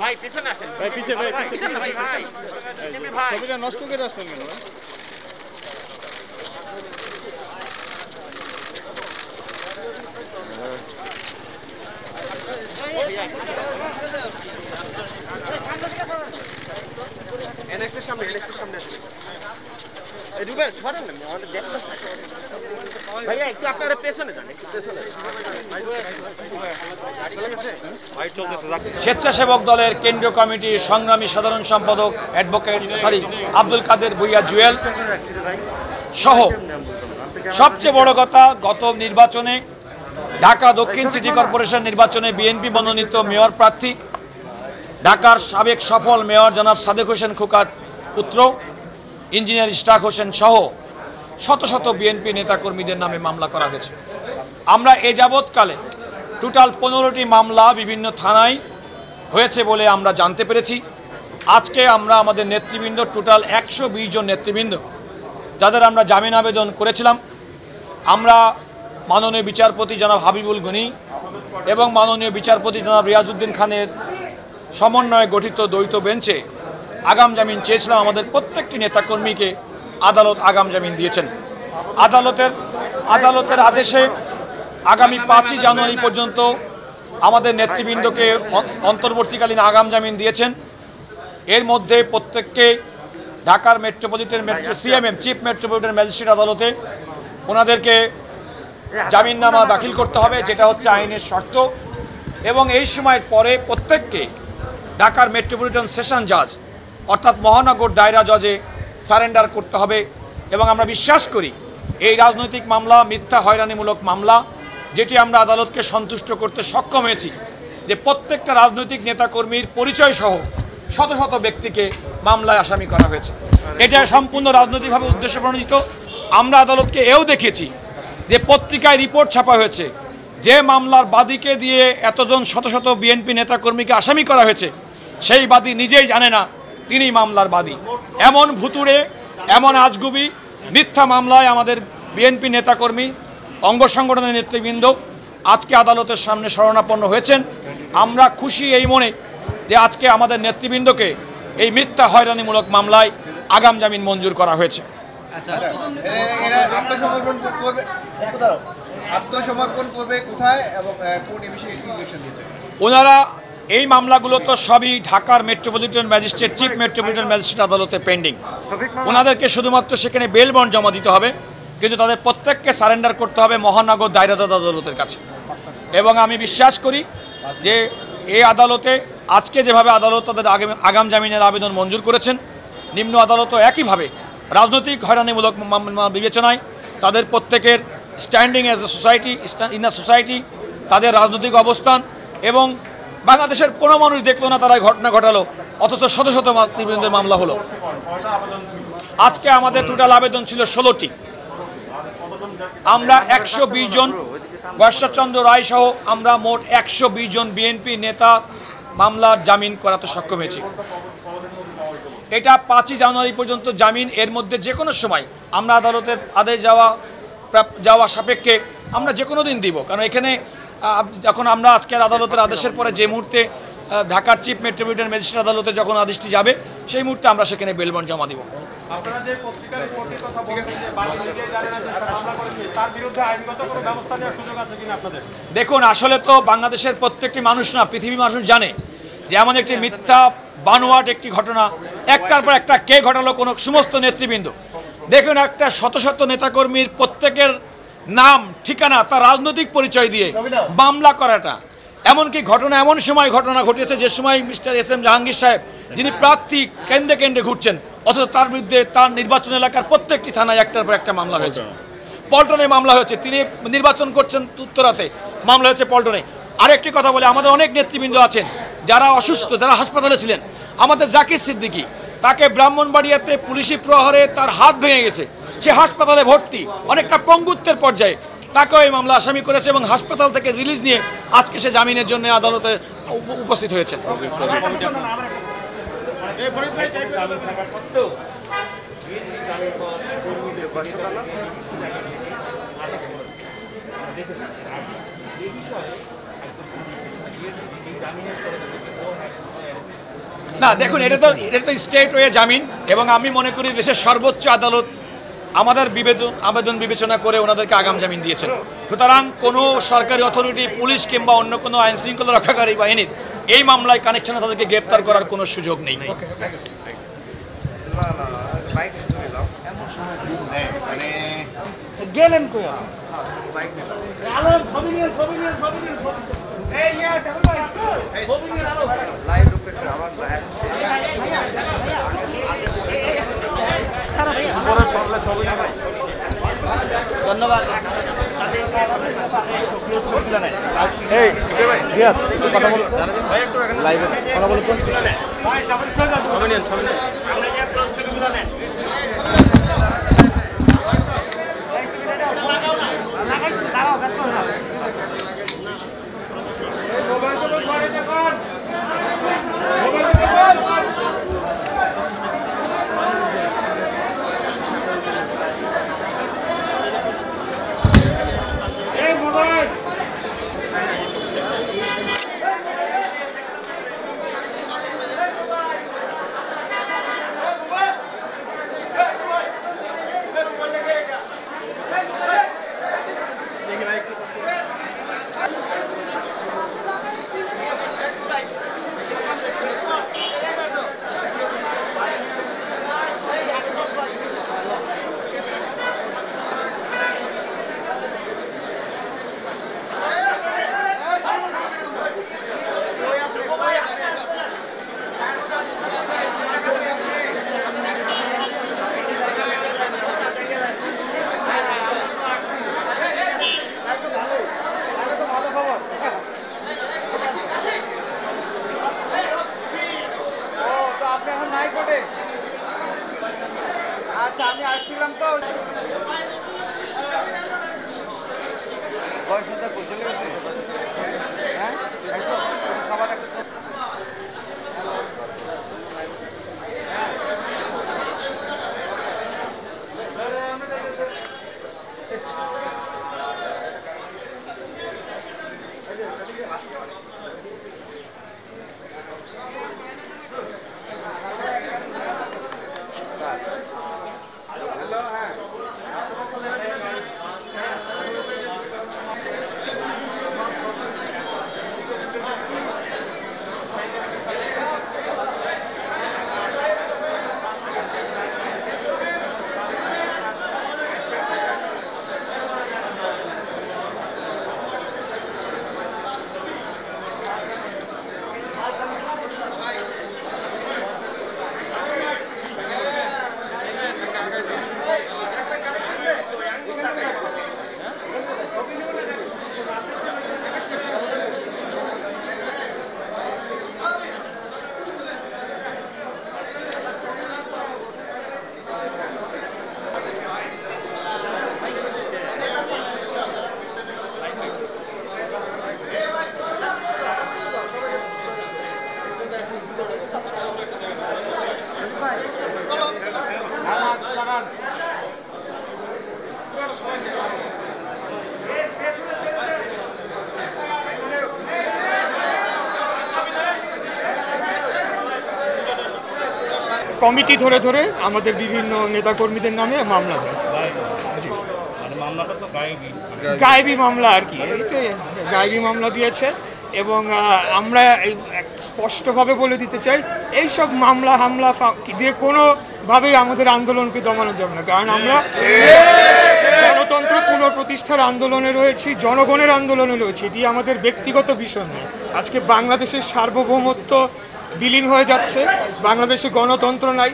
ভাই পিছনে আসেন ভাই পিছে ভাই পিছনে ভাই ভাই ছবিটা নষ্ট করে আসলেন কেন এনএক্সের সামনে আসেন এই দুবে ধরেন না আমাদের দেখতে ভাইয়া একটু আপনারা পেছনে যান একটু পেছনে স্বেচ্ছাসেবক দলের কেন্দ্রীয় কমিটির সংগ্রামী সাধারণ সম্পাদক অ্যাডভোকেট আব্দুল কাদের ভূঁইয়া জুয়েল সহ সবচেয়ে বড় কথা, গত নির্বাচনে ঢাকা দক্ষিণ সিটি কর্পোরেশন নির্বাচনে বিএনপি মনোনীত মেয়র প্রার্থী ঢাকার সাবেক সফল মেয়র জনাব সাদেক হোসেন খোকার পুত্র ইঞ্জিনিয়ার ইশতাক হোসেন সহ শত শত বিএনপি নেতাকর্মীদের নামে মামলা করা হয়েছে। আমরা এ যাবৎকালে টোটাল 15টি মামলা বিভিন্ন থানায় হয়েছে বলে আমরা জানতে পেরেছি। আজকে আমরা আমাদের নেতৃবৃন্দ টোটাল 120 জন নেতৃবৃন্দ যাদের আমরা জামিন আবেদন করেছিলাম, আমরা মাননীয় বিচারপতি জনাব হাবিবুল গনি এবং মাননীয় বিচারপতি জনাব রিয়াজউদ্দিন খানের সমন্বয়ে গঠিত দ্বৈত বেঞ্চে আগাম জামিন চেয়েছিলাম। আমাদের প্রত্যেকটি নেতাকর্মীকে আদালত আগাম জামিন দিয়েছেন। আদালতের আদেশে আগামী 5ই জানুয়ারি পর্যন্ত আমাদের নেতৃবৃন্দকে অন্তর্বর্তীকালীন আগাম জামিন দিয়েছেন। এর মধ্যে প্রত্যেককে ঢাকার metropolitan CMM chief metropolitan magistrate আদালতে ওনাদেরকে জামিননামা দাখিল করতে হবে, যেটা হচ্ছে আইনের শর্ত। এবং এই সময়ের পরে প্রত্যেককে ঢাকার মেট্রোপলিটন সেশন জাজ অর্থাৎ মহানগর দায়রা জজে সারেন্ডার করতে হবে। এবং আমরা বিশ্বাস করি এই রাজনৈতিক মামলা মিথ্যা হয়রানিমূলক মামলা, যেটি আমরা আদালতকে সন্তুষ্ট করতে সক্ষম হয়েছি যে প্রত্যেকটা রাজনৈতিক নেতাকর্মীর পরিচয় সহ শত শত ব্যক্তিকে মামলায় আসামি করা হয়েছে। এটা সম্পূর্ণ রাজনৈতিকভাবে উদ্দেশ্য প্রণোদিত। আমরা আদালতকে এও দেখেছি যে পত্রিকায় রিপোর্ট ছাপা হয়েছে যে মামলার বাদীকে দিয়ে এতজন শত শত বিএনপি নেতাকর্মীকে আসামি করা হয়েছে, সেই বাদী নিজেই জানে না তিনি মামলার বাদী। এমন ভুতুড়ে এমন আজগুবি মিথ্যা মামলায় আমাদের বিএনপি নেতাকর্মী অঙ্গ সংগঠনের নেতৃবৃন্দ আজকে আদালতের সামনে শরণাপন্ন হয়েছেন। আমরা খুশি এই মনে যে আজকে আমাদের নেতৃবৃন্দকে এই মিথ্যা হয়রানিমূলক মামলায় আগাম জামিন মঞ্জুর করা হয়েছে। ওনারা এই মামলাগুলো তো সবই ঢাকার metropolitan magistrate chief metropolitan magistrate আদালতে পেন্ডিং। ওনাদেরকে শুধুমাত্র সেখানে বেল বন্ড জমা দিতে হবে, কিন্তু তাদের প্রত্যেককে সারেন্ডার করতে হবে মহানগর দায়রা জজ আদালতের কাছে। এবং আমি বিশ্বাস করি যে এই আদালতে আজকে যেভাবে আদালত তাদের আগাম জামিনের আবেদন মঞ্জুর করেছেন, নিম্ন আদালতও একইভাবে রাজনৈতিক হয়রানিমূলক বিবেচনায় তাদের প্রত্যেকের standing as a society in a society, তাদের রাজনৈতিক অবস্থান এবং বাংলাদেশের কোনো মানুষ দেখলো না তারা ঘটনা ঘটালো, অথচ শত শত নেতৃবৃন্দের মামলা হলো। আজকে আমাদের টোটাল আবেদন ছিল 16টি। আমরা 120 জন বর্ষাচন্দ্র রায় সহ আমরা মোট 120 জন বিএনপি নেতা মামলার জামিন করাতে সক্ষম হয়েছি। এটা 5ই জানুয়ারি পর্যন্ত জামিন। এর মধ্যে যে কোনো সময় আমরা আদালতের আদেশ যাওয়া সাপেক্ষে আমরা যে কোনো দিন দিব, কারণ এখানে যখন আমরা আজকের আদালতের আদেশের পরে যে মুহূর্তে ঢাকার চিফ মেট্রোপলিটন ম্যাজিস্ট্রেট আদালতে যখন আদেশটি যাবে সেই মুহূর্তে আমরা সেখানে বেল বন্ড জমা দিব। দেখুন, আসলে তো বাংলাদেশের প্রত্যেকটি মানুষ না, পৃথিবীর মানুষ জানে যে এমন একটি মিথ্যা বানোয়াট একটি ঘটনা একটার পর একটা কে ঘটালো, কোনো সমস্ত নেতৃবৃন্দ দেখুন, একটা শত শত নেতাকর্মীর প্রত্যেকের নাম ঠিকানা তার রাজনৈতিক পরিচয় দিয়ে মামলা করাটা, এমনকি ঘটনা এমন সময় ঘটনা ঘটেছে যে সময় মিস্টার এস এম জাহাঙ্গীর সাহেব যিনি প্রার্থী কেন্দ্রে কেন্দ্রে ঘুরছেন, অথচ তার বিরুদ্ধে তার নির্বাচন এলাকার প্রত্যেকটি থানায় একটার পর একটা মামলা হয়েছে। পল্টনে মামলা হয়েছে, তিনি নির্বাচন করছেন উত্তরাতে, মামলা হয়েছে পল্টনে। আরেকটি কথা বলে, আমাদের অনেক নেতৃবৃন্দ আছেন যারা অসুস্থ, যারা হাসপাতালে ছিলেন। আমাদের জাকির সিদ্দিকী, তাকে ব্রাহ্মণবাড়িয়াতে পুলিশি প্রহরে তার হাত ভেঙে গেছে, সে হাসপাতালে ভর্তি, অনেকটা পঙ্গুত্বের পর্যায়ে, তাকেও এই মামলা আসামি করেছে এবং হাসপাতাল থেকে রিলিজ নিয়ে আজকে সে জামিনের জন্য আদালতে উপস্থিত হয়েছে। না দেখুন, এটা তো স্টেট ওয়ে জামিন, এবং আমি মনে করি দেশের সর্বোচ্চ আদালত আমাদের আবেদন বিবেচনা করে ওনাদেরকে আগাম জামিন দিয়েছেন। সুতরাং কোনো সরকারি অথরিটি, পুলিশ কিংবা অন্য কোনো আইন শৃঙ্খলা রক্ষাকারী বাহিনীর এই মামলায় কানেকশনে তাদেরকে গ্রেপ্তার করার কোনো সুযোগ নেই। গেলেন কই? ধন্যবাদ। কথা বলো, লাইভে কথা বলো। আচ্ছা, আমি আসছিলাম তো বয়সটা চলে গেছে। হ্যাঁ, সবার কমিটি ধরে ধরে আমাদের বিভিন্ন নেতাকর্মীদের নামে মামলা দেয়। গায়েবী মামলা আর কি, এই তো গায়েবী মামলা দিয়েছে। এবং আমরা স্পষ্টভাবে বলে দিতে চাই, এই সব মামলা হামলা দিয়ে কোনো ভাবেই আমাদের আন্দোলনকে দমানো যাবে না, কারণ আমরা গণতন্ত্র পুনঃপ্রতিষ্ঠার আন্দোলনে রয়েছি, জনগণের আন্দোলনে রয়েছি। এটি আমাদের ব্যক্তিগত বিষয় নয়। আজকে বাংলাদেশের সার্বভৌমত্ব বিলীন হয়ে যাচ্ছে, বাংলাদেশে গণতন্ত্র নাই,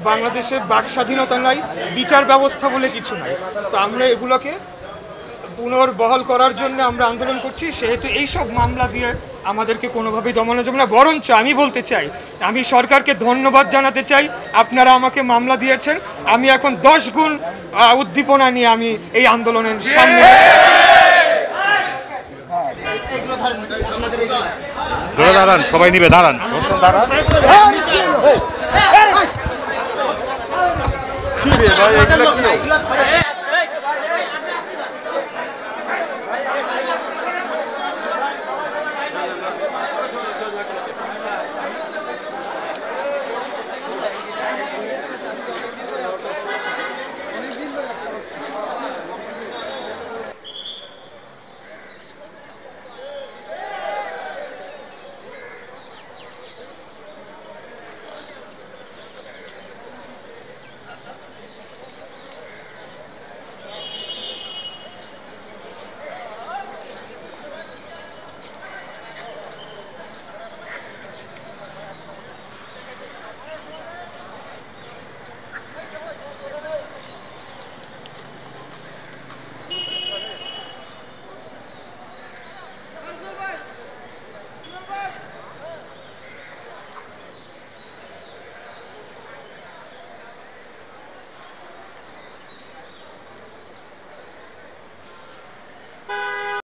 বাংলাদেশে বাক স্বাধীনতা নাই, বিচার ব্যবস্থা বলে কিছু নাই। তো আমরা এগুলোকে পুনর্বহাল করার জন্য আমরা আন্দোলন করছি। সেহেতু এইসব মামলা দিয়ে আমাদেরকে কোনোভাবেই দমানো যাবে না। বরঞ্চ আমি বলতে চাই, আমি সরকারকে ধন্যবাদ জানাতে চাই, আপনারা আমাকে মামলা দিয়েছেন। আমি এখন 10 গুণ উদ্দীপনা নিয়ে আমি এই আন্দোলনের সামনে। দাঁড়ান, সবাই নিবে, দাঁড়ান, দাঁড়ান।